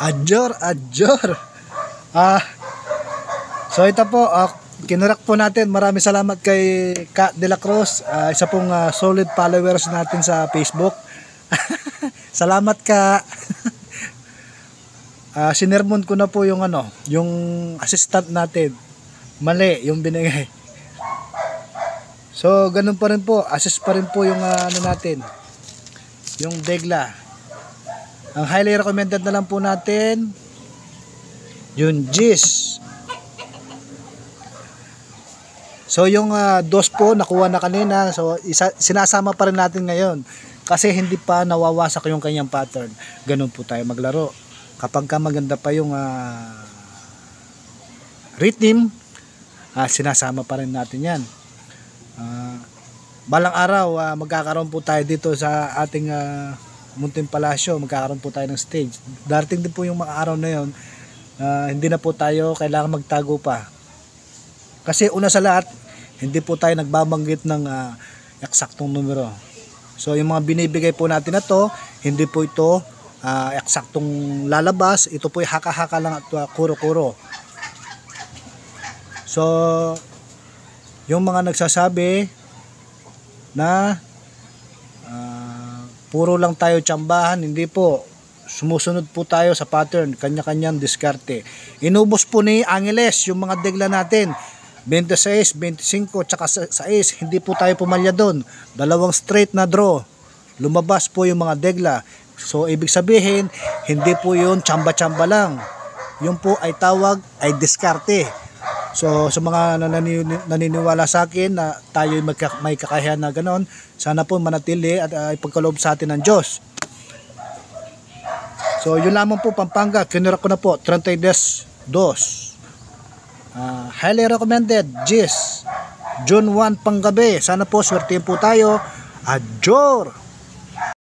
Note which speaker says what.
Speaker 1: Adjor, adjor. So ito po, kinurak po natin. Maraming salamat kay Ka De La Cruz, isa pong solid followers natin sa Facebook. Salamat ka. Sinermon ko na po yung yung assistant natin. Mali yung binigay. So ganun pa rin po, assist pa rin po yung natin, yung degla. Ang highly recommended na lang po natin yung Gis. So yung dos po nakuha na kanina, so sinasama pa rin natin ngayon kasi hindi pa nawawasak yung kanyang pattern. Ganun po tayo maglaro. Kapag ka maganda pa yung rhythm, sinasama pa rin natin yan. Balang araw magkakaroon po tayo dito sa ating Munting Palasyo, magkakaroon po tayo ng stage. Darating din po yung mga araw na yun, hindi na po tayo kailangan magtago pa. Kasi una sa lahat, hindi po tayo nagbabanggit ng eksaktong numero. So yung mga binibigay po natin na to, hindi po ito eksaktong lalabas. Ito po ay haka-haka lang at kuro-kuro. So yung mga nagsasabi na puro lang tayo tsambahan, hindi po. Sumusunod po tayo sa pattern, kanya-kanyang diskarte. Inubos po ni Angeles yung mga degla natin, 26, 25, tsaka 6. Hindi po tayo pumalya doon. Dalawang straight na draw. Lumabas po yung mga degla. So ibig sabihin, hindi po yun tsamba-tsamba lang. Yung po ay tawag ay diskarte. So sa mga naniniwala sa akin na tayo may kakayahan na ganon, sana po manatili at ipagkaloob sa atin ng Diyos. So yun lamang po, Pampanga. Kinurak ko na po 32. Highly recommended Gis, June 1 panggabi. Sana po swertihin po tayo. Adjor.